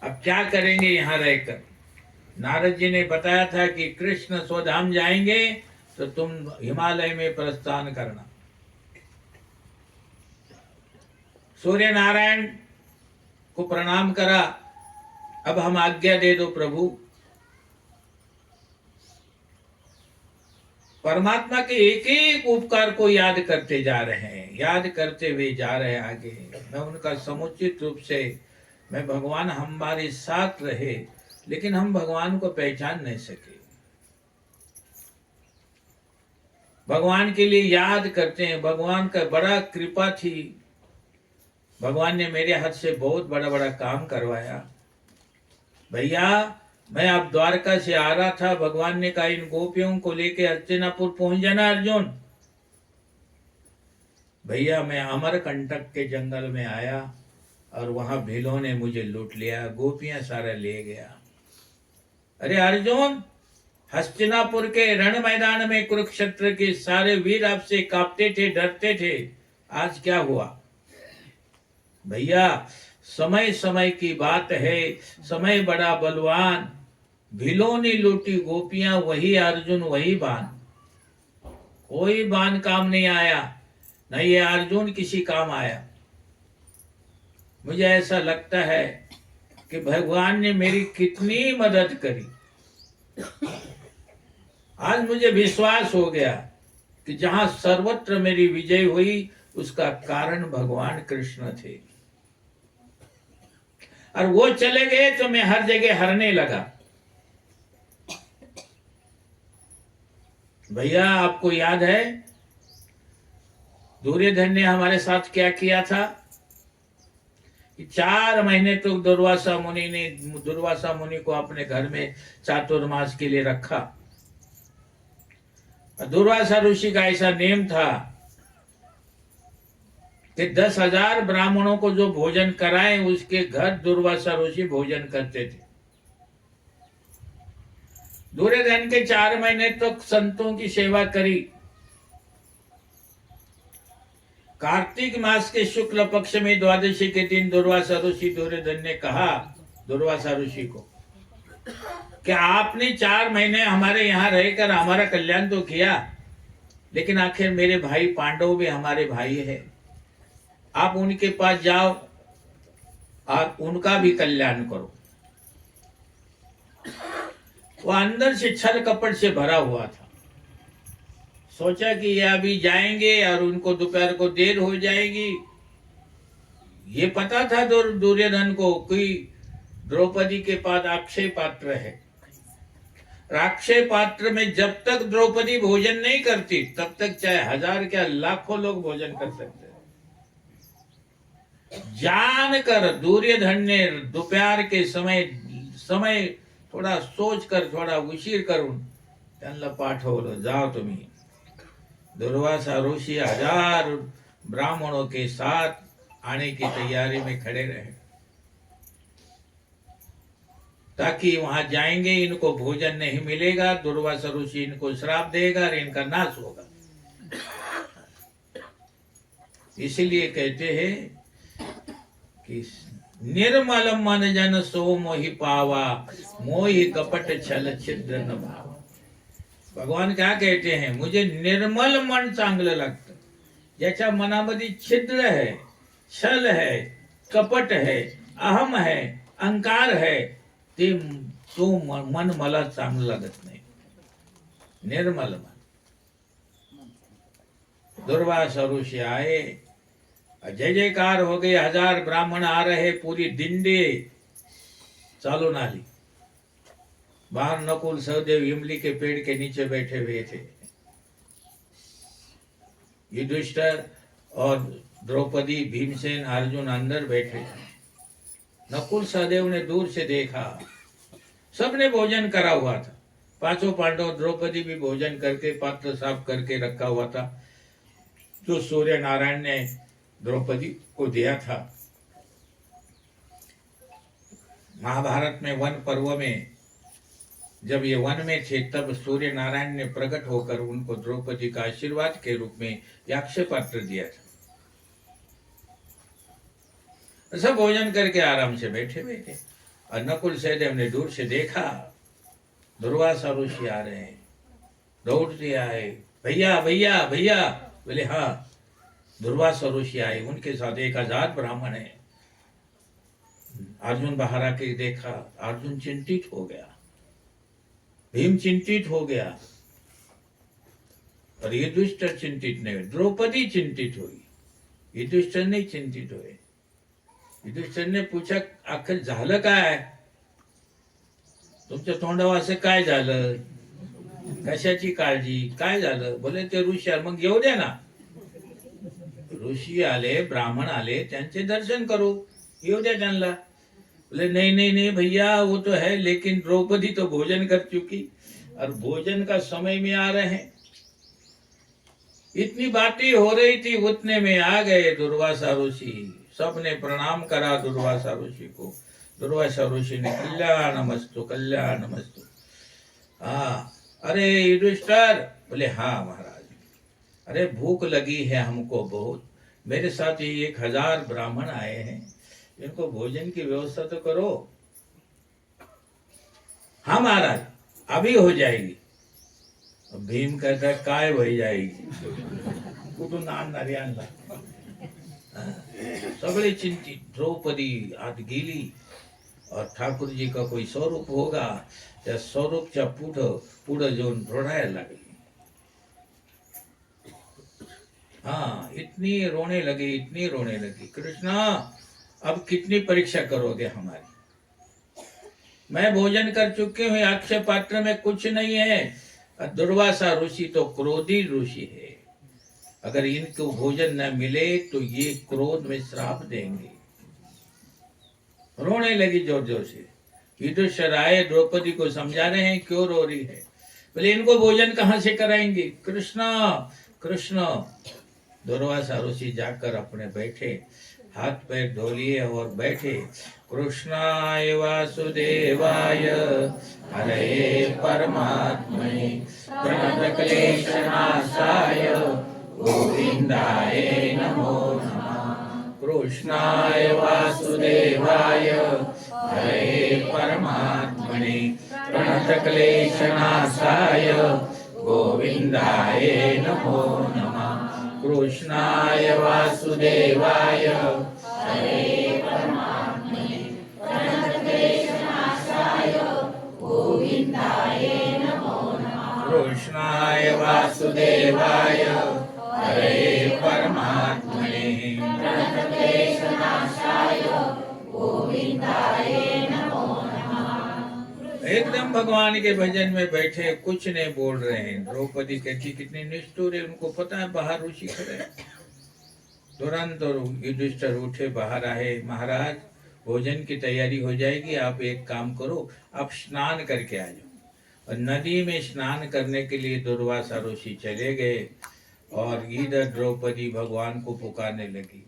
अब क्या करेंगे यहाँ रहकर। नारद जी ने बताया था कि कृष्ण स्वधाम जाएंगे तो तुम हिमालय में प्रस्थान करना। सूर्य नारायण को प्रणाम करा, अब हम आज्ञा दे दो प्रभु। परमात्मा के एक एक उपकार को याद करते जा रहे हैं, याद करते हुए जा रहे हैं आगे। मैं उनका समुचित रूप से, मैं भगवान हमारे साथ रहे, लेकिन हम भगवान को पहचान नहीं सके। भगवान के लिए याद करते हैं, भगवान का बड़ा कृपा थी, भगवान ने मेरे हाथ से बहुत बड़ा बड़ा काम करवाया। भैया मैं अब द्वारका से आ रहा था, भगवान ने कहा इन गोपियों को लेके हस्तिनापुर पहुंच जाना अर्जुन। भैया मैं अमरकंटक के जंगल में आया और वहां भीलों ने मुझे लूट लिया, गोपियां सारा ले गया। अरे अर्जुन, हस्तिनापुर के रण मैदान में कुरुक्षेत्र के सारे वीर आपसे कांपते थे, डरते थे, आज क्या हुआ? भैया समय समय की बात है, समय बड़ा बलवान, भीलों ने लूटी गोपियां, वही अर्जुन वही बाण। कोई बाण काम नहीं आया, न ये अर्जुन किसी काम आया। मुझे ऐसा लगता है कि भगवान ने मेरी कितनी मदद करी। आज मुझे विश्वास हो गया कि जहां सर्वत्र मेरी विजय हुई उसका कारण भगवान कृष्ण थे, और वो चले गए तो मैं हर जगह हारने लगा। भैया आपको याद है दुर्योधन ने हमारे साथ क्या किया था? 4 महीने तक तो दुर्वासा मुनि को अपने घर में चातुर्मास के लिए रखा। दुर्वासा ऋषि का ऐसा नेम था कि 10,000 ब्राह्मणों को जो भोजन कराए उसके घर दुर्वासा ऋषि भोजन करते थे। दुर्योधन के 4 महीने तक संतों की सेवा करी। कार्तिक मास के शुक्ल पक्ष में द्वादशी के दिन दुर्वासा ऋषि, दुर्योधन ने कहा दुर्वासा ऋषि को कि आपने 4 महीने हमारे यहाँ रहकर हमारा कल्याण तो किया, लेकिन आखिर मेरे भाई पांडव भी हमारे भाई है, आप उनके पास जाओ और उनका भी कल्याण करो। वो अंदर से छल कपट से भरा हुआ था। सोचा कि ये अभी जाएंगे और उनको दोपहर को देर हो जाएगी। ये पता था दुर्योधन को कि द्रौपदी के पास अक्षय पात्र है। अक्षय पात्र में जब तक द्रौपदी भोजन नहीं करती तब तक चाहे 1000 क्या लाखों लोग भोजन कर सकते। जानकर दुर्योधन ने दोपहर के समय थोड़ा सोच कर, थोड़ा उशीर करून त्यांना पाठवलं, जाओ तुम्ही। दुर्वासा ऋषि 1000 ब्राह्मणों के साथ आने की तैयारी में खड़े रहे, ताकि वहां जाएंगे इनको भोजन नहीं मिलेगा, दुर्वासा ऋषि इनको श्राप देगा और इनका नाश होगा। इसीलिए कहते हैं कि निर्मल मन जन सो मोहि पावा, मोहि कपट छल छिद्र न भावा। भगवान क्या कहते हैं? मुझे निर्मल मन चांगलं लागतं, ज्याच्या मनामध्ये छिद्र है, छल है, कपट है, अहम है, अहंकार है, ते तो मन मला चांगलं लागत नाही। निर्मल मन। दुर्वासा ऋषि आए, जय जयकार हो गई, 1000 ब्राह्मण आ रहे, पूरी दिंडी चालून आली। बाहर नकुल सहदेव इमली के पेड़ के नीचे बैठे हुए थे। युधिष्ठिर और द्रौपदी, भीमसेन, अर्जुन अंदर बैठे। नकुल सहदेव ने दूर से देखा, सबने भोजन करा हुआ था। 5 पांडव, द्रौपदी भी भोजन करके पात्र साफ करके रखा हुआ था, जो सूर्य नारायण ने द्रौपदी को दिया था। महाभारत में वन पर्व में जब ये वन में थे तब सूर्य नारायण ने प्रकट होकर उनको द्रौपदी का आशीर्वाद के रूप में अक्षय पात्र दिया था। सब भोजन करके आराम से बैठे हुए थे। और नकुल सहदेव ने दूर से देखा दुर्वासा ऋषि आ रहे हैं, दौड़ते आए, भैया भैया भैया। बोले हाँ, दुर्वासा ऋषि आए, उनके साथ 1000 ब्राह्मण है। अर्जुन बाहर आके देखा, अर्जुन चिंतित हो गया, भीम चिंतित हो गया, और युधिष्ठिर चिंतित नहीं हुए, द्रौपदी चिंतित हुई, युधिष्ठिर नहीं चिंतित हुए। युधिष्ठिर ने पूछा, आखिर झालं काय, तुमच्या तोंडावर काय झालं, कशाची काळजी, काय झालं? बोले ते ऋषी आले, मग येऊ द्या ना, ऋषी आले, ब्राह्मण आले, त्यांचे दर्शन करो, येऊ द्या त्यांना। बोले नहीं नहीं नहीं भैया, वो तो है, लेकिन द्रौपदी तो भोजन कर चुकी और भोजन का समय में आ रहे हैं। इतनी बातें हो रही थी, उतने में आ गए दुर्वासा ऋषि। सबने प्रणाम करा दुर्वासा ऋषि को। दुर्वासा ऋषि ने कल्याणमस्तु कल्याणमस्तु। हाँ, अरे युधिष्ठिर। बोले हाँ महाराज, अरे भूख लगी है हमको बहुत, मेरे साथ ही 1000 ब्राह्मण आए हैं, इनको भोजन की व्यवस्था तो करो। हाँ महाराज, अभी हो जाएगी। भीम कहता काय हो जाएगी, कुठून आणणार यांना? सगळे चिंतित। द्रौपदी आत गेली और ठाकुर जी का कोई स्वरूप होगा, त्या स्वरूपच्या पुढं जाऊन रडायला लागली। हाँ, इतनी रोने लगी, इतनी रोने लगी। कृष्णा, अब कितनी परीक्षा करोगे हमारी? मैं भोजन कर चुकी हूँ, अक्षय पात्र में कुछ नहीं है। दुर्वासा ऋषि तो क्रोधी ऋषि है, अगर इनको भोजन न मिले तो ये क्रोध में श्राप देंगे। रोने लगी जोर जोर से। युधिष्ठिर आए, द्रौपदी को समझा रहे हैं क्यों रो रही है। बोले इनको भोजन कहाँ से कराएंगे? कृष्ण कृष्ण। दुर्वासा ऋषि जाकर अपने बैठे, हाथ पैर धो लिए और बैठे। कृष्णाय वासुदेवाय हरे परमात्मने प्रणतक्लेशनाशाय गोविंदाय नमो नमः। कृष्णाय वासुदेवाय हरे परमात्मने प्रणतक्लेशनाशाय गोविंदाय नमो नमः। कृष्णाय वासुदेवाय हरे परमात्मने प्रणतक्लेशनाशाय गोविंदाय नमो नमः। कृष्णाय वासुदेवाय हरे परमात्मने प्रणतक्लेशनाशाय गोविंदाय नमो नमः। एकदम भगवान के भजन में बैठे, कुछ नहीं बोल रहे हैं। द्रौपदी कहती कितनी निष्ठुर है, उनको पता है बाहर ऋषि खड़े हैं। तुरंत और युधिष्ठिर उठे, बाहर आए। महाराज, भोजन की तैयारी हो जाएगी, आप एक काम करो, आप स्नान करके आ जाओ। और नदी में स्नान करने के लिए दुर्वासा ऋषि चले गए और इधर द्रौपदी भगवान को पुकारने लगी,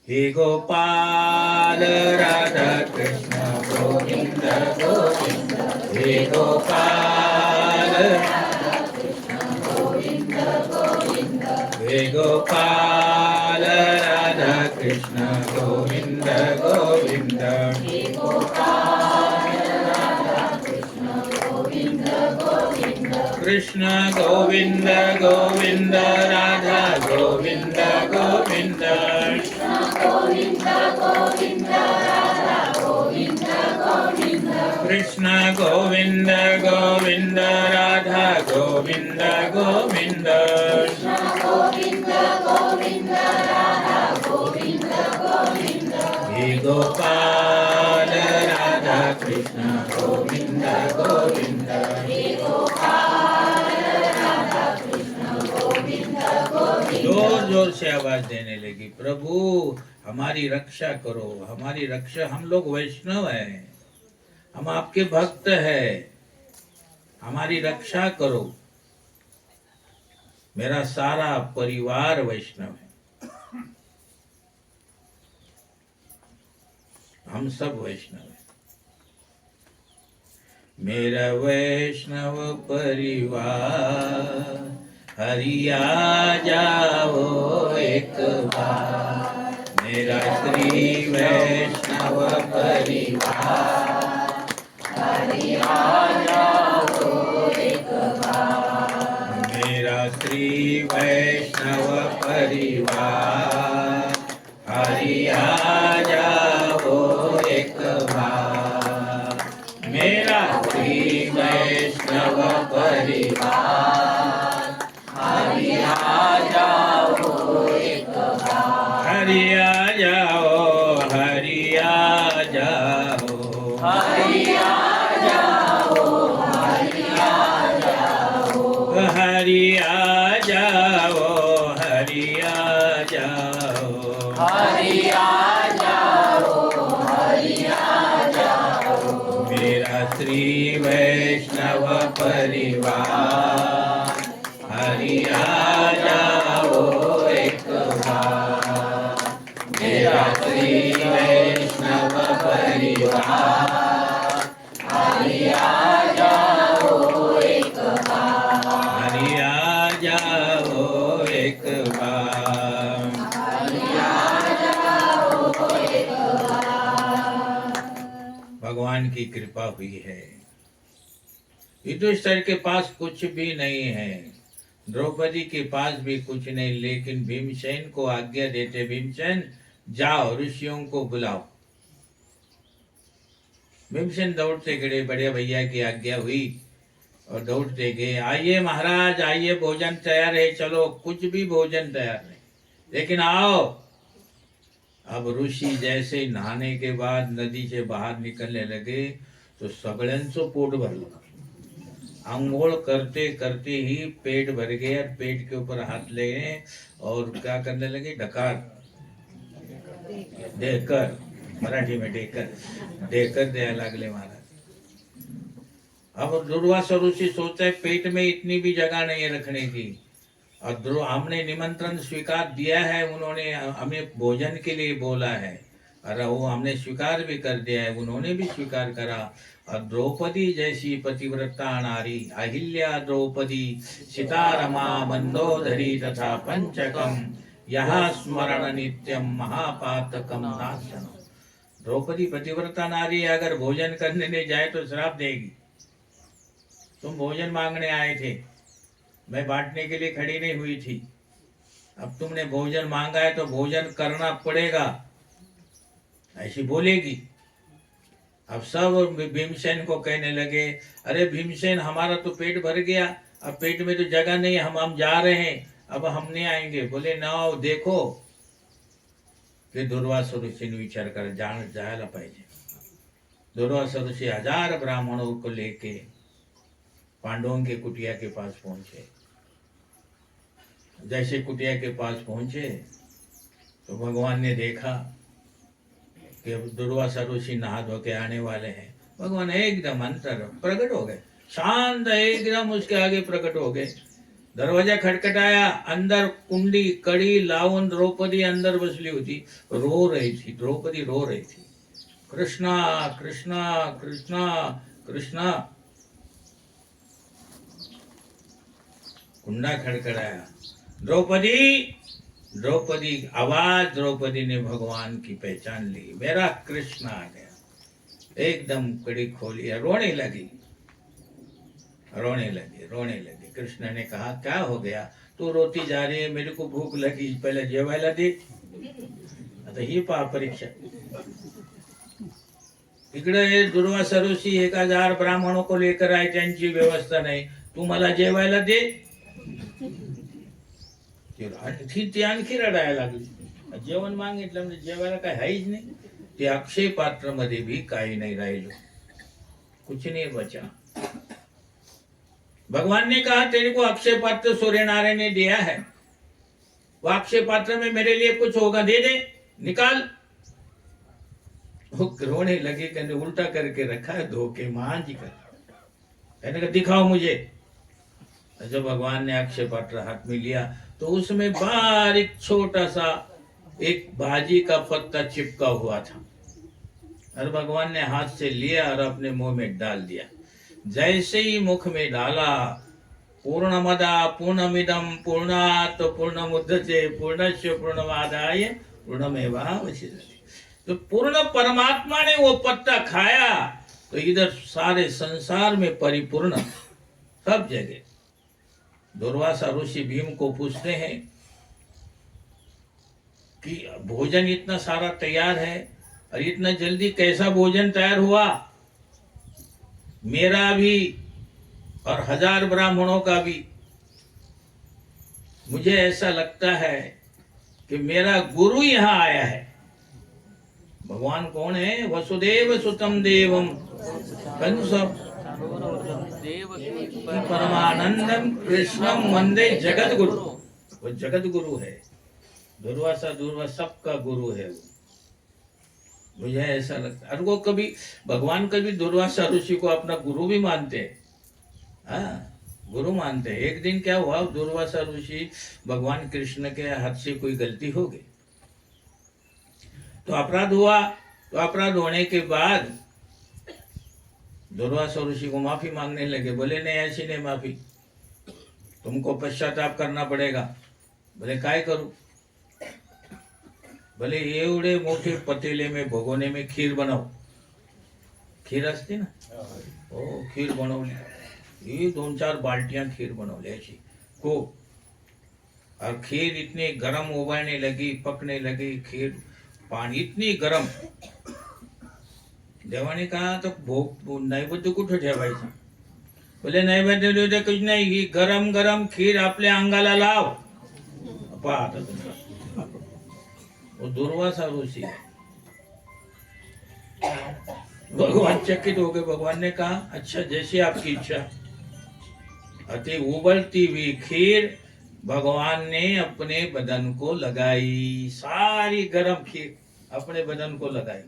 हे गोपाल राधा कृष्ण गोविंद गोविंद, हे गोपाल राधा कृष्ण गोविंद गोविंद, हे गोपाल राधा कृष्ण गोविंद गोविंद, हे गोपाल राधा कृष्ण गोविंद गोविंद, कृष्ण गोविंद गोविंद राधा गोविंद गोविंद, गोविंद गोविंद राधा गोविंद गोविंद, कृष्ण गोविंद गोविंद राधा गोविंद गोविंद, कृष्ण गोविंद गोविंद राधा गोविंद गोविंद, हे गोपाल राधा कृष्ण गोविंद गोविंद, हे गोपाल राधा कृष्ण गोविंद गोविंद। जोर जोर से आवाज देने लगी, प्रभु हमारी रक्षा करो, हमारी रक्षा। हम लोग वैष्णव हैं, हम आपके भक्त हैं, हमारी रक्षा करो। मेरा सारा परिवार वैष्णव है, हम सब वैष्णव हैं। मेरा वैष्णव परिवार हरिया जाओ एक बार, मेरा श्री वैष्णव परिवार हरि आ जाओ एक बार। मेरा श्री वैष्णव परिवार, हरि आ जाओ एक बार। मेरा श्री वैष्णव परिवार, हरि आ जाओ एक बार। हरि आ जाओ, हरि आ जाओ, हरि आ जाओ, हरि आ जाओ, हरि आ जाओ, हरि आ जाओ, हरि आ जाओ, हरि आ जाओ। मेरा श्री वैष्णव परिवार, हरि आ जाओ एक बार। मेरा श्री वैष्णव परिवार, हरि आ जाओ एक बार। हरि आ जाओ एक बार। हरि आ जाओ एक बार। भगवान की कृपा हुई है। युधिष्ठिर के पास कुछ भी नहीं है, द्रौपदी के पास भी कुछ नहीं, लेकिन भीमसेन को आज्ञा देते, भीमसेन जाओ ऋषियों को बुलाओ। भीमसेन दौड़ते गए, बड़े भैया की आज्ञा हुई और दौड़ते गए। आइए महाराज आइए, भोजन तैयार है। चलो, कुछ भी भोजन तैयार नहीं, लेकिन आओ। अब ऋषि जैसे नहाने के बाद नदी से बाहर निकलने लगे तो सगळ्यांचं पोट भरलं। अंघोल करते करते ही पेट भर गया, पेट के ऊपर हाथ ले गए और क्या करने लगे, डकार देकर, मराठी में देकर दया लागले महाराज। अब दुर्वासा ऋषि सोचता है पेट में इतनी भी जगह नहीं है रखने की, और हमने निमंत्रण स्वीकार दिया है, उन्होंने हमें भोजन के लिए बोला है, और वो हमने स्वीकार भी कर दिया है, उन्होंने भी स्वीकार करा। और द्रौपदी जैसी पतिव्रता नारी, अहिल्या द्रौपदी सीतारमा मंदोदरी तथा पंचकम, यहाँ स्मरण नित्यम महापातकम नाशनम। द्रौपदी पतिव्रता नारी अगर भोजन करने नहीं जाए तो श्राप देगी। तुम भोजन मांगने आए थे, मैं बांटने के लिए खड़ी नहीं हुई थी, अब तुमने भोजन मांगा है तो भोजन करना पड़ेगा, ऐसी बोलेगी। अब सब भीमसेन को कहने लगे, अरे भीमसेन हमारा तो पेट भर गया, अब पेट में तो जगह नहीं, हम जा रहे हैं, अब हम नहीं आएंगे। बोले ना, देखो कि दुर्वासा ऋषीने विचार कर जायला पाहिजे। दुर्वासा ऋषि 1000 ब्राह्मणों को लेके पांडवों के कुटिया के पास पहुंचे। जैसे कुटिया के पास पहुंचे तो भगवान ने देखा कि दुर्वासा ऋषि नहा धो के आने वाले हैं। भगवान एकदम अंतर प्रकट हो गए, शांत एकदम उसके आगे प्रकट हो गए। दरवाजा खटखटाया, अंदर कुंडी कड़ी लावन द्रौपदी अंदर बसली होती, रो रही थी। द्रौपदी रो रही थी, कृष्णा कृष्णा कृष्णा कृष्णा। कुंडा खड़खड़ाया, द्रौपदी द्रौपदी, आवाज द्रौपदी ने भगवान की पहचान ली, मेरा कृष्ण आ गया। एकदम कड़ी खोली, रोने लगी रोने लगी रोने लगी। कृष्ण ने कहा, क्या हो गया, तू रोती जा रही है, मेरे को भूख लगी, पहले जेवायला दे। आता ही पहा परीक्षा। इकडे दुर्वासा ऋषी 1000 ब्राह्मणों को लेकर आए, त्यांची व्यवस्था नाही, तू मला जेवायला दे। ती आणखी रडायला लागली, जेवण मागितलं म्हणजे जेवायला काय हाईच नाही। ते अक्षय पात्र मध्ये भी काही नहीं राहिलो, कुछ नहीं बचा। भगवान ने कहा, तेरे को अक्षय पात्र सूर्य नारायण ने दिया है, वो अक्षय पात्र में मेरे लिए कुछ होगा, दे दे, निकाल। वो रोने लगे, कहने उल्टा करके रखा है धोखे मांझ कर, कहने का दिखाओ मुझे। जब भगवान ने अक्षय पात्र हाथ में लिया तो उसमें बारीक छोटा सा एक भाजी का पत्ता चिपका हुआ था, और भगवान ने हाथ से लिया और अपने मुंह में डाल दिया। जैसे ही मुख में डाला, पूर्णमदा पूर्णमिदम पूर्णात् पूर्णमुदच्यते पूर्णस्य पूर्णमादाय पूर्णमेवावशिष्यते। तो पूर्ण परमात्मा ने वो पत्ता खाया तो इधर सारे संसार में परिपूर्ण, सब जगह। दुर्वासा ऋषि भीम को पूछते हैं कि भोजन इतना सारा तैयार है और इतना जल्दी कैसा भोजन तैयार हुआ? मेरा भी और 1000 ब्राह्मणों का भी। मुझे ऐसा लगता है कि मेरा गुरु यहाँ आया है। भगवान कौन है? वसुदेव सुतम देवम कंस परमानंदम कृष्णम वंदे जगत गुरु। वो जगत गुरु है। दुर्वासा सबका गुरु है वो। मुझे ऐसा लगता है। और वो कभी भगवान कभी दुर्वासा ऋषि को अपना गुरु भी मानते हैं। हाँ, गुरु मानते हैं। एक दिन क्या हुआ, दुर्वासा ऋषि भगवान कृष्ण के हाथ से कोई गलती हो गई, तो अपराध हुआ। तो अपराध होने के बाद दुर्वासा ऋषि को माफी मांगने लगे। बोले नहीं, ऐसी नहीं माफी, तुमको पश्चाताप करना पड़ेगा। बोले काय करूं? बोले एवढे मोठे पतेले में भगोने में खीर बनाओ। खीर असते ना, हो खीर बनवली। ये 2-4 बाल्टियां खीर बनवली ऐसी को। और खीर इतनी गरम उबलने लगी, पकने लगी खीर, पानी इतनी गरम। देवाने कहा तो भोग नैवेद्य कुठं ठेवायचं? बोले नैवेद्य कुछ नाही, ही गरम गरम खीर आपल्या अंगाला लाव। पहा आता तुमचा वो दुर्वासा ऋषि है। भगवान चकित हो गए। भगवान ने कहा अच्छा, जैसी आपकी इच्छा। अति उबलती हुई खीर भगवान ने अपने बदन को लगाई। सारी गरम खीर अपने बदन को लगाई।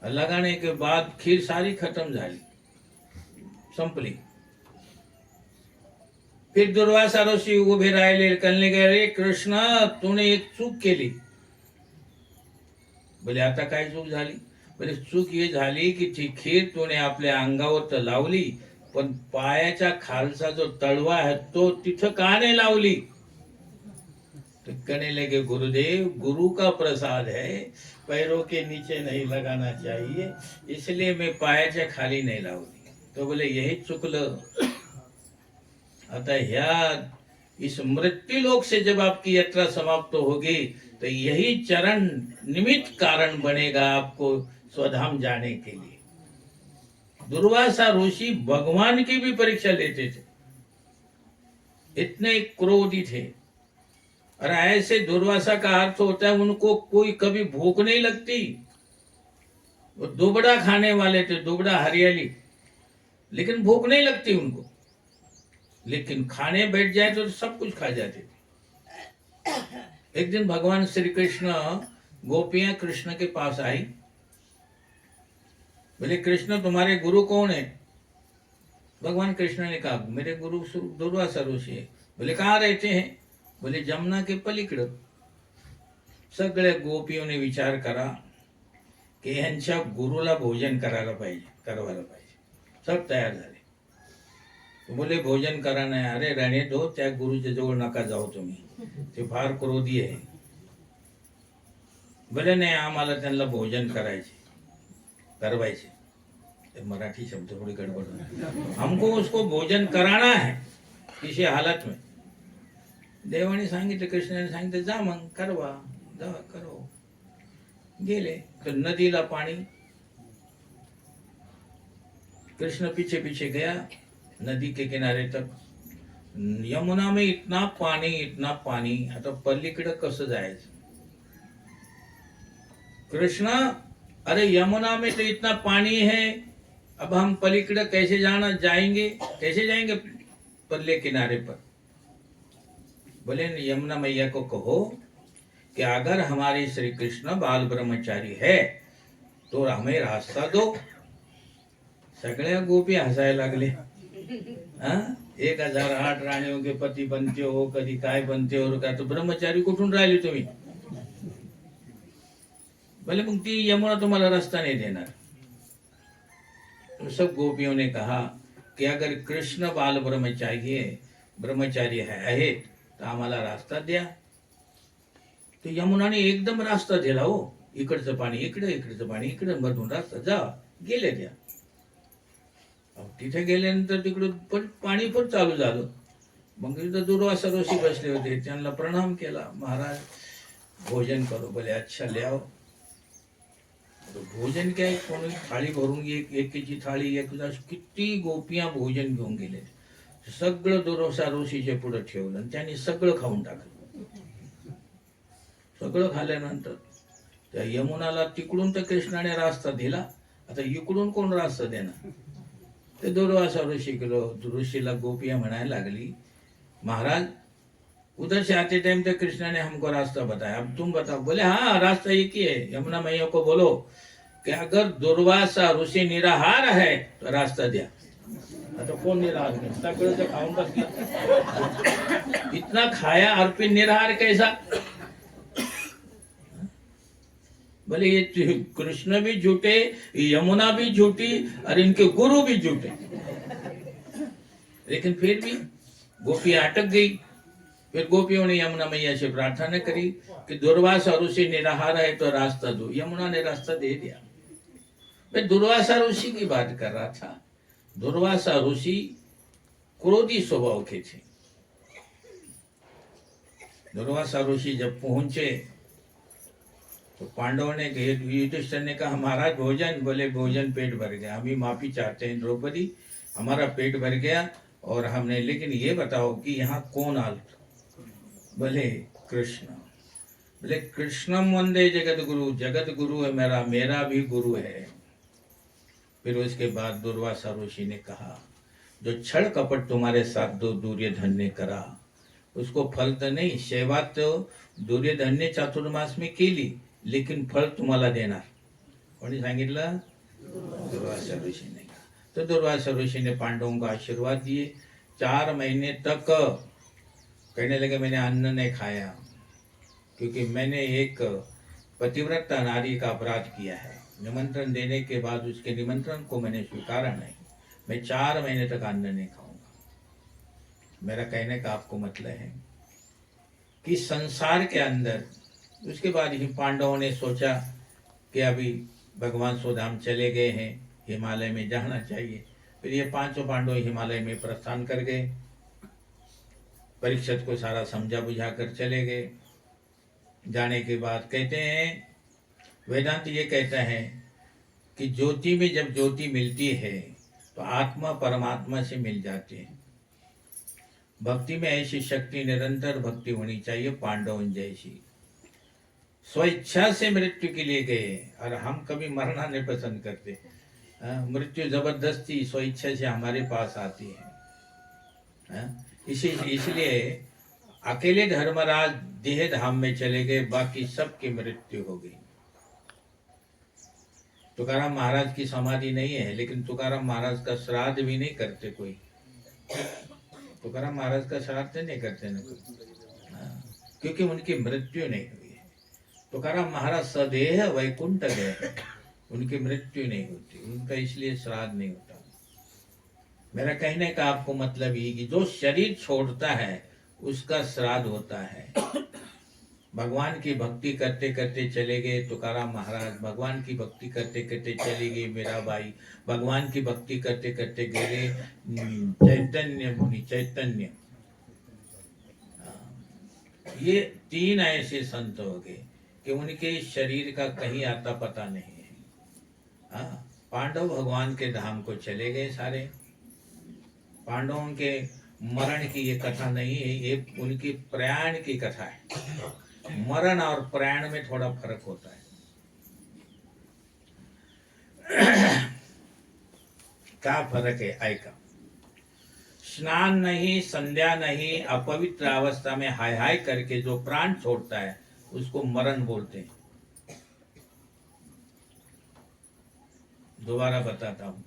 लगाने के बाद खीर सारी खत्म झाली, संपली। फिर दुर्वासा ऋषी उभे राहिले, कहने लगे अरे कृष्ण, तूने एक चूक केली। बोले आता काय चूक झाली? बोले चूक ही झाली की ती खीर तूने आपल्या अंगावर तर लावली, पण पायाच्या खालचा जो तळवा है तो तिथं का नाही लावली? तो कहने लगे गुरुदेव, गुरु का प्रसाद है, पैरों के नीचे नहीं लगाना चाहिए, इसलिए मैं पायाच्या खाली नहीं लावली। तो बोले यही चुकलं। अतः ह्या इस मृत्यु लोक से जब आपकी यात्रा समाप्त होगी तो यही चरण निमित्त कारण बनेगा आपको स्वधाम जाने के लिए। दुर्वासा ऋषि भगवान की भी परीक्षा लेते थे, इतने क्रोधी थे। और ऐसे दुर्वासा का अर्थ होता है उनको कोई कभी भूख नहीं लगती। वो दुबड़ा खाने वाले थे, दुबड़ा हरियाली, लेकिन भूख नहीं लगती उनको। लेकिन खाने बैठ जाए तो सब कुछ खा जाते थे। एक दिन भगवान श्री कृष्ण, गोपियां कृष्ण के पास आई। बोले कृष्ण तुम्हारे गुरु कौन है? भगवान कृष्ण ने कहा मेरे गुरु दुर्वासा ऋषि है। बोले कहाँ रहते हैं? बोले जमुना के पलीकडं। सगळ्या गोपियों विचार करा की यांच्या गुरुला भोजन करायला पाहिजे। सब तयार झाले। तो बोले भोजन करा नाही। अरे रहने दो, त्या गुरुच्या जवळ नका जाऊ तुम्ही, ते फार क्रोधी आहे। बोले नाही, आम्हाला त्यांना भोजन करवायचे। मराठी शब्द थोड़ी गड़बड़ है। हमको उसको भोजन कराना है किसी हालत में। देवाने सांगितलं, कृष्णाने सांगितलं जा मग करवा, जा करो। गेले तो नदीला पाणी। कृष्ण पीछे पीछे गया नदी के किनारे तक। यमुना में इतना पानी, आता पलीकडे कसं जायचं? कृष्ण, अरे यमुना में तो इतना पानी है, अब हम पलीकडे कैसे जाएंगे परले किनारे पर? बोले यमुना मैया को कहो कि अगर हमारे श्री कृष्ण बाल ब्रह्मचारी है तो हमें रास्ता दो। सगळ्या गोपी हसायला लागले। 1008 राणियों के पति बनते हो, कधी काय बनते हो, का तो ब्रह्मचारी कुठून राहिले तुम्ही? बोले मग ती यमुना तुम्हाला रास्ता नहीं देणार। तो सब गोपियों ने कहा कि अगर कृष्ण बाल ब्रह्मचारी है तो आम्हाला रास्ता द्या। तो यमुना ने एकदम रास्ता दिला हो। इकडचं पाणी इकडे, इकडचं पाणी इकडे, मधून रस्ता जा. गेले त्या. तिथे गेल्यानंतर तिकडून पण पाणी पण चालू झालं. मग तिथं दुर्वासा ऋषी बसले होते. त्यांना प्रणाम केला. महाराज भोजन करो. बोले अच्छा ले आओ. तो भोजन काय, कोणी थाळी भरून एकीची थाळी एक किती गोपियां भोजन घेऊन गेले. सगळं दुर्वासा ऋषीच्या पुढे ठेवलं आणि त्यांनी सगळं खाऊन टाकलं. सगळं खाल्ल्यानंतर त्या यमुनाला तिकडून तर कृष्णाने रास्ता दिला, आता इकडून कोण रास्ता देणार. ते दुर्वासा ऋषीला गोपियां म्हणायला लागली, महाराज उधर से आते टाइम तक कृष्णा ने हमको रास्ता बताया, अब तुम बताओ. बोले हाँ रास्ता एक ही है. यमुना मैया को बोलो कि अगर दुर्वासा ऋषि निराहार है तो रास्ता दिया. आता कौन निराहार है? सगळं तर खाऊन बसला. इतना खाया और फिर निराहार कैसा? बोले ये कृष्ण भी झूठे, यमुना भी झूठी और इनके गुरु भी झूठे. लेकिन फिर भी गोपियां अटक गई. फिर गोपियों ने यमुना मैया से प्रार्थना करी कि दुर्वासा ऋषि निराहार है तो रास्ता दो. यमुना ने रास्ता दे दिया. मैं दुर्वासा ऋषि की बात कर रहा था. दुर्वासा ऋषि क्रोधी स्वभाव के थे. दुर्वासा ऋषि जब पहुंचे तो पांडवों ने, युधिष्ठिर ने कहा महाराज भोजन. बोले भोजन पेट भर गया, हम ही माफी चाहते हैं द्रौपदी, हमारा पेट भर गया और हमने, लेकिन ये बताओ कि यहाँ कौन आल. बोले कृष्ण. बोले कृष्णम वंदे जगत गुरु. जगत गुरु है मेरा, मेरा भी गुरु है. फिर उसके बाद दुर्वासा ऋषि ने कहा जो छल कपट तुम्हारे साथ दुर्योधन ने करा उसको फल तर नाही. सेवा तो दुर्योधनने चातुर्मास में केली, लेकिन फल तुम्हाला देणार. कोणी सांगितलं? दुर्वासा ऋषीने. तो दुर्वासा ऋषि ने पांडवों को आशीर्वाद दिए. 4 महीने तक कहने लगे मैंने अन्न नहीं खाया क्योंकि मैंने एक पतिव्रता नारी का अपराध किया है. निमंत्रण देने के बाद उसके निमंत्रण को मैंने स्वीकारा नहीं. मैं 4 महीने तक अन्न नहीं खाऊंगा. मेरा कहने का आपको मतलब है कि संसार के अंदर, उसके बाद ही पांडवों ने सोचा कि अभी भगवान सुदाम चले गए हैं, हिमालय में जाना चाहिए. फिर ये 5 पांडव हिमालय में प्रस्थान कर गए. परीक्षित को सारा समझा बुझा कर चले गए. जाने के बाद कहते हैं, वेदांत ये कहता है कि ज्योति में जब ज्योति मिलती है तो आत्मा परमात्मा से मिल जाती है. भक्ति में ऐसी शक्ति, निरंतर भक्ति होनी चाहिए पांडवों जैसी. स्वेच्छा से मृत्यु के लिए गए और हम कभी मरना नहीं पसंद करते. मृत्यु जबरदस्ती स्वेच्छा से हमारे पास आती है. इसलिए अकेले धर्मराज देह धाम में चले गए, बाकी सबकी मृत्यु हो गई. तुकाराम महाराज की समाधि नहीं है, लेकिन तुकाराम महाराज का श्राद्ध भी नहीं करते कोई. तुकाराम महाराज का श्राद्ध नहीं करते ना कोई, क्योंकि उनकी मृत्यु नहीं हुई है. तुकाराम महाराज सदेह वैकुंठ गए, उनकी मृत्यु नहीं होती, उनका इसलिए श्राद्ध नहीं होता. मेरा कहने का आपको मतलब ये कि जो शरीर छोड़ता है उसका श्राद्ध होता है. भगवान की भक्ति करते करते चले गए तुकाराम महाराज. भगवान की भक्ति करते करते चले गए मीराबाई. भगवान की भक्ति करते करते गए चैतन्य मुनि. चैतन्य, ये 3 ऐसे संत हो गए कि उनके शरीर का कहीं आता पता नहीं है. पांडव भगवान के धाम को चले गए सारे. पांडवों के मरण की ये कथा नहीं है, ये उनकी प्रयाण की कथा है. मरण और प्रयाण में थोड़ा फर्क होता है. क्या फर्क है? ऐका. स्नान नहीं, संध्या नहीं, अपवित्र अवस्था में हाय हाय करके जो प्राण छोड़ता है उसको मरण बोलते हैं. दोबारा बताता हूं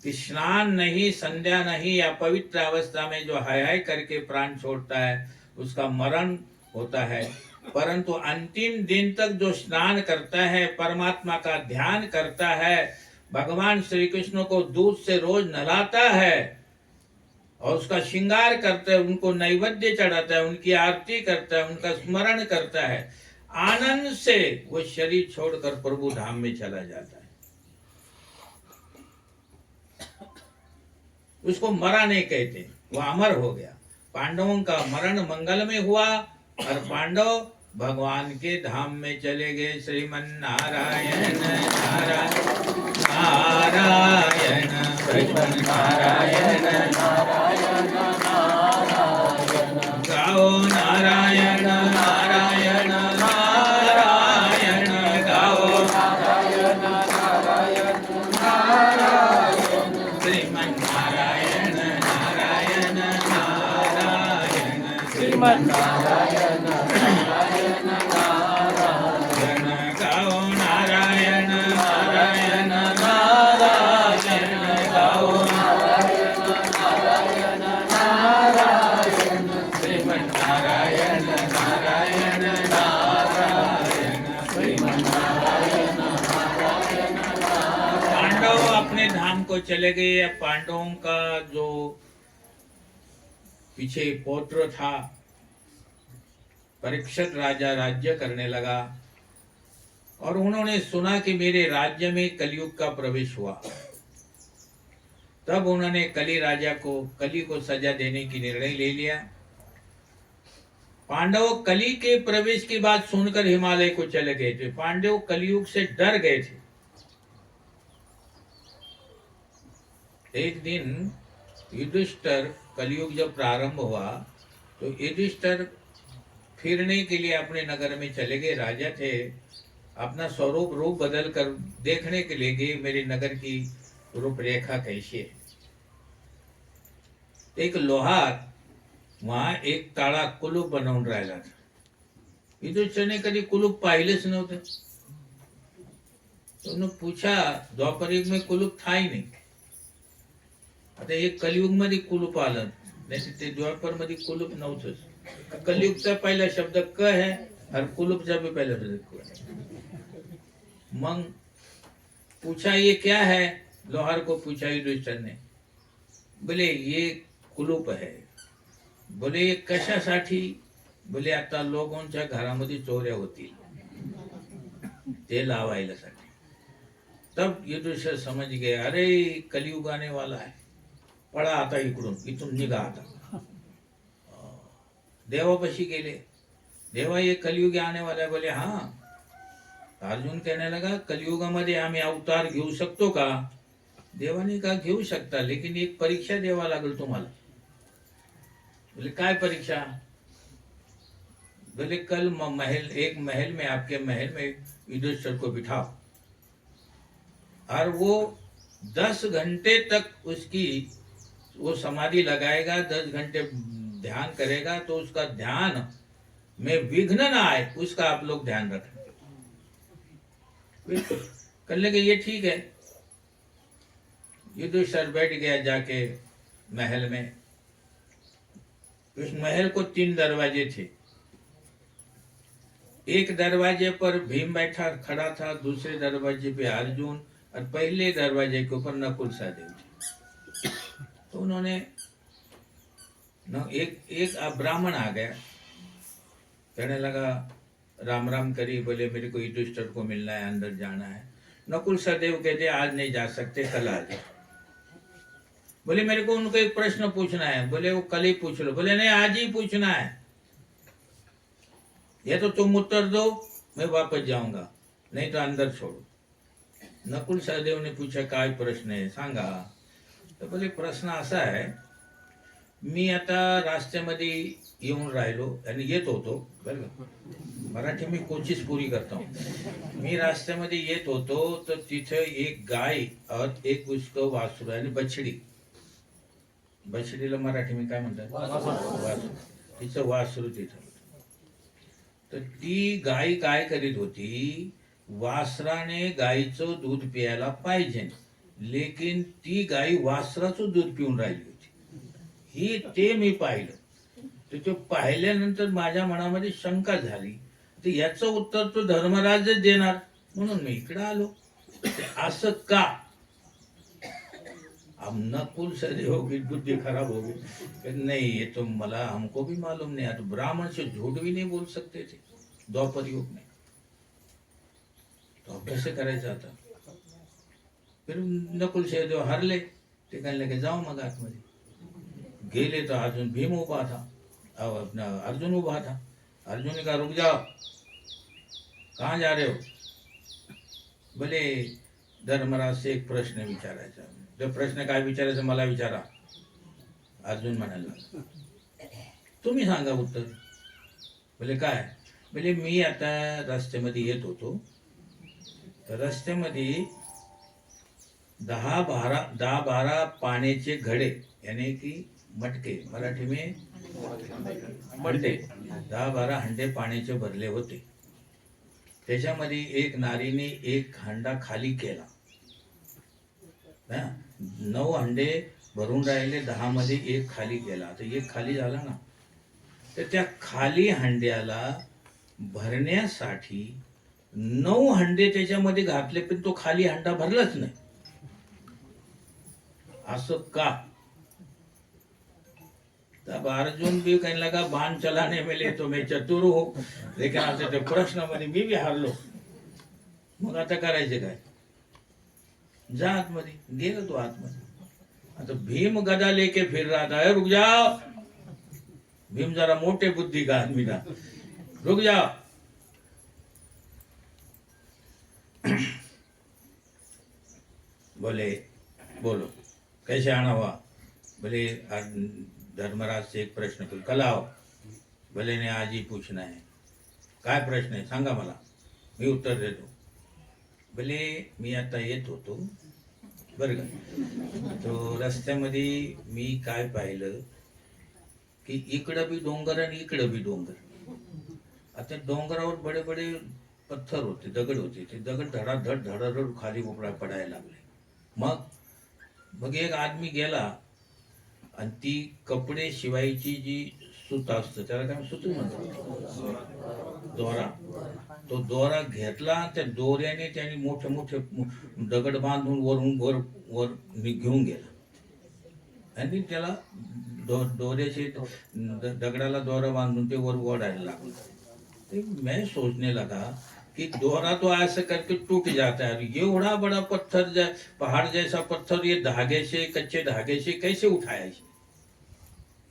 कि स्नान नहीं, संध्या नहीं, अपवित्र अवस्था में जो हाय हाय करके प्राण छोड़ता है उसका मरण होता है. परंतु अंतिम दिन तक जो स्नान करता है, परमात्मा का ध्यान करता है, भगवान श्री कृष्ण को दूध से रोज नहलाता है और उसका श्रृंगार करता है, उनको नैवेद्य चढ़ाता है, उनकी आरती करता है, उनका स्मरण करता है, आनंद से वो शरीर छोड़कर प्रभु धाम में चला जाता है। उसको मरा नहीं कहते, वो अमर हो गया। पांडवों का मरण मंगल में हुआ और पांडव भगवान के धाम में चले गए। श्रीमन नारायण नारायण नारायण श्रीमन नारायण नारायण नारायण गाओ नारायण नारायण नारायण गाओ नारायण नारायण नारायण श्रीमन नारायण नारायण नारायण श्रीमन नारायण नारायण नारायण गाओ नारायण नारायण नारायण गाओ नारायण नारायण नारायण श्रीमन नारायण नारायण नारायण श्रीमन नारायण नारायण नारायण। पांडव अपने धाम को चले गए। अब पांडवों का जो पीछे पौत्र था परीक्षित राजा राज्य करने लगा और उन्होंने सुना कि मेरे राज्य में कलयुग का प्रवेश हुआ। तब उन्होंने कली को सजा देने की निर्णय ले लिया। पांडव कली के प्रवेश की बात सुनकर हिमालय को चले गए थे। पांडव कलयुग से डर गए थे। एक दिन युधिष्ठिर, कलयुग जब प्रारंभ हुआ तो युधिष्ठिर फिरने के लिए अपने नगर में चले गए। राजा थे, अपना स्वरूप रूप बदल कर देखने के लिए गए मेरे नगर की रूपरेखा कैसी है। एक लोहार वहां एक ताळा कुलूप बनवून राहिला था। युधिष्ठिरने कधी कुलूप पाहिलेच नव्हते। तो उन्होंने पूछा, द्वापर युग में कुलूप था ही नाही, आता एक कलियुग मध्ये कुलूप आलं, नाही ते द्वापर मध्ये कुलूप नव्हतंच। कलियुगचा पहिला शब्द क है और कुलूपचा भी पहिला शब्द क है। मग पूछा ये क्या है, लोहार को पूछा युधिष्ठिर ने। बोले ये कुलूप है। बोले ये कशासाठी? बोले आता लोकांच्या घरामध्ये चोऱ्या होतील ते लावायला साठी। तब युधिष्ठिर समझ गए, अरे कलियुग आने वाला है, पळा आता इथून निघा आता। देवापाशी गेले। देवा ये कलियुग आने वाला है। बोले हाँ। अर्जुन कहने लगा कलियुगामध्ये आम्ही अवतार घेऊ शकतो का? देवाने कहा घेऊ शकता, लेकिन एक परीक्षा द्यावा लागेल तुम्हाला। बोले काय परीक्षा? बोले कल एक महल में, आपके महल में युधिष्ठिर को बिठाओ और वो 10 घंटे तक उसकी वो समाधि लगाएगा, 10 घंटे ध्यान करेगा, तो उसका ध्यान में विघ्न ना आए उसका आप लोग ध्यान रखें। कर लेंगे, ये ठीक है। युधिष्ठिर बैठ गया जाके महल में। उस महल को 3 दरवाजे थे। एक दरवाजे पर भीम बैठा खड़ा था, दूसरे दरवाजे पे अर्जुन और पहले दरवाजे के ऊपर नकुल सहदेव थे। तो उन्होंने एक ब्राह्मण आ गया, कहने लगा राम राम करी। बोले मेरे को युधिष्ठिर को मिलना है, अंदर जाना है। नकुल सहदेव कहते आज नहीं जा सकते, कल आ जाए। बोले मेरे को उनको एक प्रश्न पूछना है। बोले वो कल ही पूछ लो। बोले नहीं, आज ही पूछना है। या तो तुम उत्तर दो, मैं वापस जाऊंगा, नहीं तो अंदर छोड़ो। नकुल सहदेव ने पूछा काय प्रश्न आहे सांगा। तर बोले प्रश्न असा आहे, मी आता रस्त्यामध्ये येऊन राहिलो आणि येत होतो, बरं का, मराठी मी कोशिश पूरी करता हूँ। मी रास्त्यामध्ये येत होतो तर तिथे एक गाय और एक उसको वासरू आणि बछडी, बछडीला मराठी में काय म्हणतात? वासरू। तिचं वासरू तिथं। तर ती गाय काय करीत होती, वासराने गायीचं दूध प्यायला पाहिजे, लेकिन ती गाय वासराचं दूध पिऊन राहिली होती। ते मी पाहिलं। तर ते पाहिल्यानंतर माझ्या मनामध्ये शंका झाली, तर याचं उत्तर तो धर्मराजच देणार, म्हणून मी इकडे आलो। असं का? अब नकुल सहदेव की बुद्धि खराब हो गई। नहीं, ये तो मला हमको भी मालूम नहीं। तो ब्राह्मण से झूठ भी नहीं बोल सकते थे। द्वापर युग में। तो अब कैसे करायचं आता? फिर नकुल सहदेव हरले, ते कहने लगे जाओ मग आतमध्ये। गेले तो अर्जुन, भीम उभा था, अब अपना अर्जुन उभा था। अर्जुन ने कहा रुक जाओ, कहाँ जा रहे हो? बोले धर्मराज से एक प्रश्न विचारायचा। जो प्रश्न काय विचारायचं मला विचारा। अर्जुन म्हणाला तुम्ही सांगा उत्तर। बोले काय? बोले मी आता रस्त्यामध्ये येत होतो, तर रस्त्यामध्ये 10-12 पाण्याचे घडे यानी कि मटके, मराठी में हंडे, 10-12 हंडे पाण्याचे भरले होते। त्याच्यामध्ये एक नारीने एक हंडा खाली केला, 9 हंडे भरून राहिले, 10 मध्ये एक खाली केला, तर एक खाली झाला ना। तर त्या खाली हंड्याला भरण्यासाठी 9 हंडे त्याच्यामध्ये घातले, पण तो खाली हंडा भरलाच नाही। असं का? तब अर्जुन भी कहने लगा बाण चलाने में ले तो मैं चतुर हूं, लेकिन आता त्या प्रश्नामध्ये मी भी हारलो। मग आता करायचे काय? जा आतमध्ये। गेला तो आतमध्ये। आता भीम गदा लेके फिर रहा था, रुक जाओ। भीम जरा मोटे बुद्धि का आदमी था, रुक जाओ। बोले बोलो कैसे आना हुआ? बोले धर्मराज से एक प्रश्न पूछ, कल आओ। बोले ने आज ही पूछना है। काय प्रश्न आहे सांगा मला, मी उत्तर देतो। बोले मी आता येत होतो बरं का, तो रस्त्यामध्ये मी काय पाहिलं की इकडं भी डोंगर आणि इकडं भी डोंगर। आता डोंगरावर बडे बडे पत्थर होते, दगड होते, ते दगड धडाधड धडाधड खाली पडायला लागले। मग एक आदमी गेला आणि ती कपडे शिवायची जी सूत असतं, त्याला काय सूत म्हणतात, दोरा, तो दोरा घेतला, त्या दोऱ्याने त्याने मोठे मोठे दगड बांधून वरून वर वर घेऊन गेला आणि त्याला दोऱ्याचे दगडाला दोरा बांधून ते वर ओढायला लागला। मैं सोचने लगा कि दोरा तो ऐसे करके टूट जाता है, ये बड़ा बड़ा पत्थर, पहाड़ जैसा पत्थर, ये धागे से, कच्चे धागे से कैसे उठाया?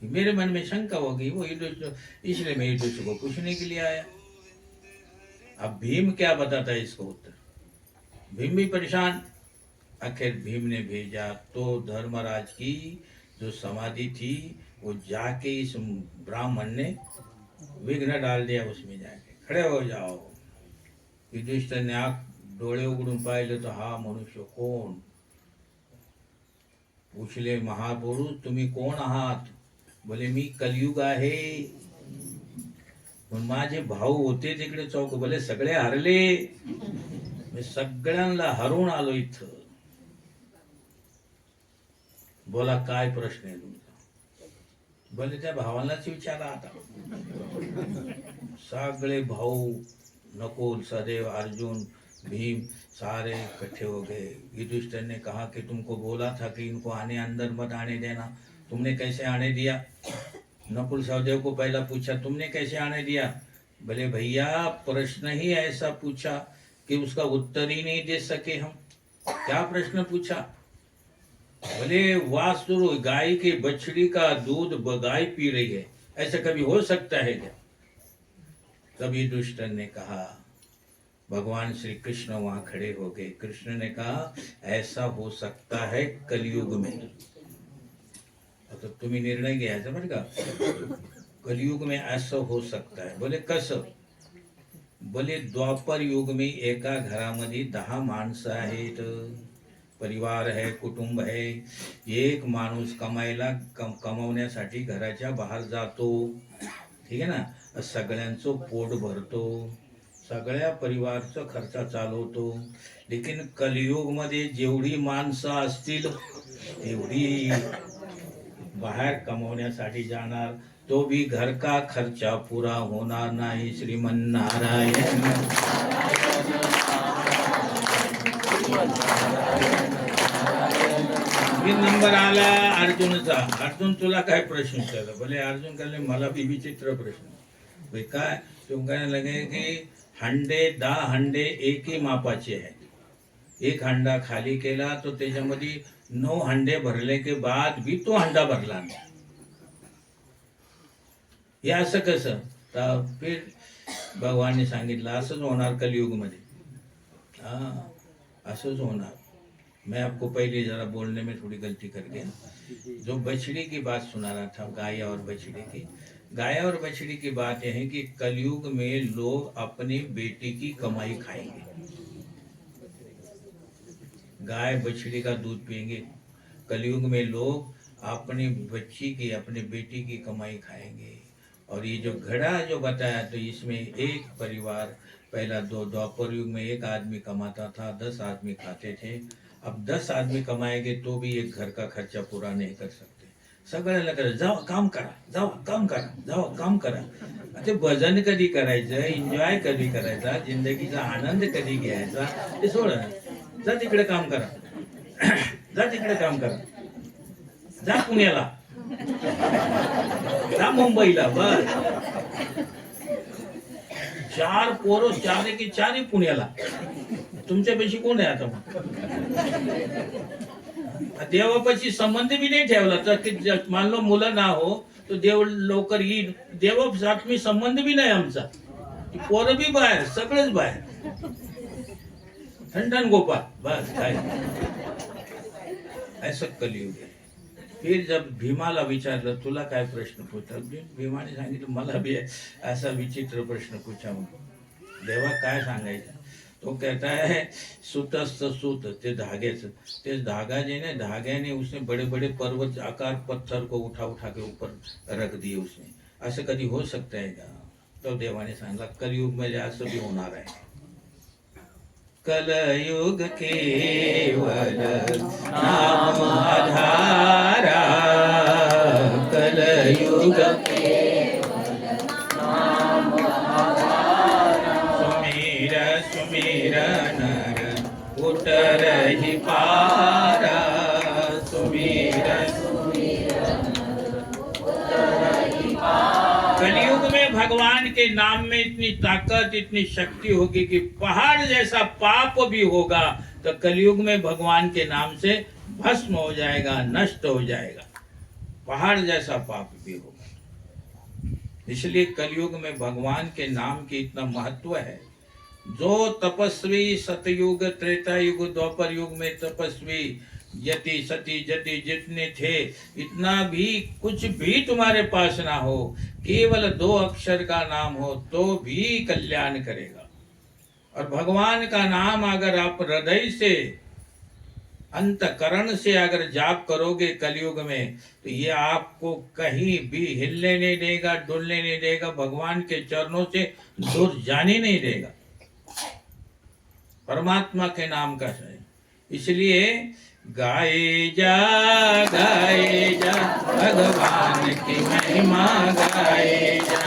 मेरे मन में शंका हो गई, वो इसलिए मैं युधिष्ठिर को पूछने के लिए आया। अब भीम क्या बताता है इसको उत्तर? भीम भी परेशान। आखिर भीम ने भेजा तो धर्मराज की जो समाधि थी वो जाके इस ब्राह्मण ने विघ्न डाल दिया, उसमें जाके खड़े हो जाओ। युधिष्ठिर ने आंख डोळे उघडून पाहिलं, तो हा मनुष्य कोण? पूछले महापुरुष तुम्ही कोण आहात? बोले मी कलियुग आहे, पण माझे भाऊ होते तिकडे चौक, बोले सगळे हरले, मी सगळ्यांना हरून आलो इथं। बोला काय प्रश्न आहे तुमचा? बोले त्या भावालाच विचारा आता। सगळे भाऊ नकुल, सहदेव, अर्जुन, भीम सारे इकट्ठे हो गए। युधिष्ठिर ने कहा कि तुमको बोला था कि इनको आने अंदर मत आने देना, तुमने कैसे आने दिया? नकुल सहदेव को पहला पूछा तुमने कैसे आने दिया? बोले भैया प्रश्न ही ऐसा पूछा कि उसका उत्तर ही नहीं दे सके हम। क्या प्रश्न पूछा? बोले वास्तु गाय की बछड़ी का दूध गाय पी रही है, ऐसा कभी हो सकता है क्या? तभी युधिष्ठिर ने कहा, भगवान श्री कृष्ण वहां खड़े हो गए। कृष्ण ने कहा ऐसा हो सकता है कलयुग में। तो तुम्ही निर्णय घ्यायचा बरं का, कलयुग में ऐसा हो सकता है। बोले कसं? बोले द्वापर युग में एका घरामध्ये 10 माणसं आहेत, परिवार है, कुटुंब है, एक माणूस कमायला कमवण्यासाठी घराच्या बाहेर जातो, ठीक आहे ना, सगळ्यांचं पोट भरतो, सगळ्या परिवारचा खर्च चालवतो। लेकिन कलियुग मध्ये जेवढी माणसं असतील तेवढी बाहेर कमवण्यासाठी जाणार, तो भी घर का खर्चा पूरा होणार नाही। श्रीमन्नारायण। नंबर आला अर्जुनचा। अर्जुन तुला काय प्रश्न विचारला? बोले अर्जुन कहले मला भी विचित्र प्रश्न। काय क्यों कहने लगे कि हंडे 10 हंडे एक ही मापाचे आहेत. एक हंडा खाली केला तो त्याच्यामध्ये 9 हंडे भरले के बाद भी तो हंडा भरला नाही. हे असं कसं? तर फिर भगवानने सांगितलं असंच होणार कलियुगमध्ये. हाँ, असंच होणार. मैं आपको पहले जरा बोलने में थोड़ी गलती कर गया. जो बछड़ी की बात सुना रहा था, गाय और बछड़ी की. गाय और बछड़ी की बात यह है कि कलयुग में लोग अपनी बेटी की कमाई खाएंगे. गाय बछड़ी का दूध पिएंगे. कलयुग में लोग अपनी बच्ची की, अपनी बेटी की कमाई खाएंगे. और ये जो घड़ा जो बताया, तो इसमें एक परिवार, पहला द्वापर युग में एक आदमी कमाता था, 10 आदमी खाते थे. अब 10 आदमी कमाएंगे तो भी एक घर का खर्चा पूरा नहीं कर सकते. सगळ्याला करा, जावा काम करा, जावा काम करा, जावा काम करा. ते भजन कधी करायचं, एन्जॉय कधी करायचा, जिंदगीचा आनंद कधी घ्यायचा, ते सोडा. जा तिकडे काम करा, जा तिकडे काम करा, जा पुण्याला, जा मुंबईला. बस 4 पोरं, 4 की 4 पुण्याला. तुमच्यापेक्षा कोण आहे आता? देवापाशी संबंध बी नाही ठेवला तर मान लो मुलं ना हो तो देव लवकर येईल. देवापाशी मी संबंध बी नाही आमचा. पोरं बी बाहेर, सगळेच बाहेर. ठंडन गोपाल, बस काय. ऐसा कलियुग है. फिर जब भीमाला विचारलं तुला काय प्रश्न पूछा, भीमाने सांगितलं मला भी असा विचित्र प्रश्न पूछा. देवा काय सांगायचं? तो कहता है सूतस्थ सूत, ते धागेचं. ते धागा जे ने धागे ने उसने बड़े बड़े पर्वत आकार पत्थर को उठा उठा के ऊपर रख दिए उसने. असं कधी हो सकता है का? तो देवाने सांगा कलयुग मध्ये असं भी होणार आहे. कलयुग केवल नाम आधारा, कलयुग सुमीर सुमीर नर उतरहि पारा, सुमीर कलयुग में भगवान के नाम में इतनी ताकत, इतनी शक्ति होगी कि पहाड़ जैसा पाप भी होगा तो कलयुग में भगवान के नाम से भस्म हो जाएगा, नष्ट हो जाएगा. पहाड़ जैसा पाप भी होगा. इसलिए कलयुग में भगवान के नाम की इतना महत्व है. जो तपस्वी सतयुग, त्रेता युग, द्वापर युग में तपस्वी यति सती जति जितने थे, इतना भी कुछ भी तुम्हारे पास ना हो, केवल 2 अक्षर का नाम हो तो भी कल्याण करेगा. और भगवान का नाम अगर आप हृदय से, अंतकरण से अगर जाप करोगे कलयुग में, तो ये आपको कहीं भी हिलने नहीं देगा, डुलने नहीं देगा, भगवान के चरणों से दूर जाने नहीं देगा. परमात्मा के नाम का है. इसलिए गाए जा भगवान की महिमा, गाए जा.